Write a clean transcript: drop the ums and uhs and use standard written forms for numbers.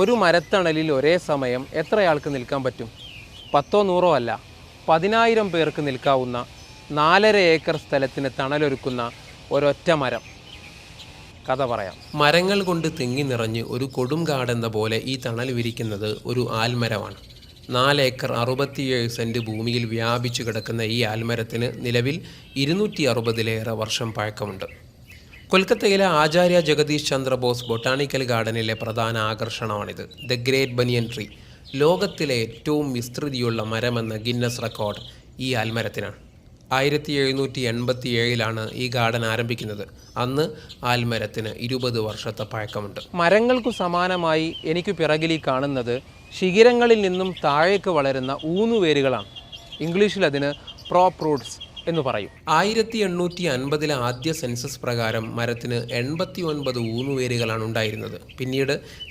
ഒരു മരത്തണലിൽ ഒരേ സമയം എത്രയാൾക്ക് നിൽക്കാൻ പറ്റും? 10 100 അല്ല, 10,000 പേർക്ക് നിൽക്കാവുന്ന 4.5 ഏക്കർ സ്ഥലത്തിന് തണലൊരുക്കുന്ന ഒരൊറ്റ മരം. കഥ പറയാം. മരങ്ങൾ കൊണ്ട് തിങ്ങി നിറഞ്ഞ് ഒരു കൊടുങ്കാടെന്ന പോലെ ഈ തണൽ വിരിക്കുന്നത് ഒരു ആൽമരമാണ്. 4 ഏക്കർ 67 സെൻറ്റ് ഭൂമിയിൽ വ്യാപിച്ചു കിടക്കുന്ന ഈ ആൽമരത്തിന് നിലവിൽ 260-ലേറെ വർഷം പഴക്കമുണ്ട്. കൊൽക്കത്തയിലെ ആചാര്യ ജഗദീഷ് ചന്ദ്ര ബോസ് ബൊട്ടാണിക്കൽ ഗാർഡനിലെ പ്രധാന ആകർഷണമാണിത്. The great banyan tree. ലോകത്തിലെ ഏറ്റവും വിസ്തൃതിയുള്ള മരമെന്ന ഗിന്നസ് റെക്കോർഡ് ഈ ആൽമരത്തിനാണ്. 1787 ഈ ഗാർഡൻ ആരംഭിക്കുന്നത്. അന്ന് ആൽമരത്തിന് 20 വർഷത്തെ പഴക്കമുണ്ട്. മരങ്ങൾക്കു സമാനമായി എനിക്ക് പിറകിൽ കാണുന്നത് ശിഖരങ്ങളിൽ നിന്നും താഴേക്ക് വളരുന്ന ഊന്നുവേരുകളാണ്. ഇംഗ്ലീഷിൽ അതിന് പ്രോപ്പ് റൂട്ട്സ് എന്ന് പറയും. 1850 ആദ്യ സെൻസസ് പ്രകാരം മരത്തിന് 89 ഊന്നുവേരുകളാണ് ഉണ്ടായിരുന്നത്. പിന്നീട്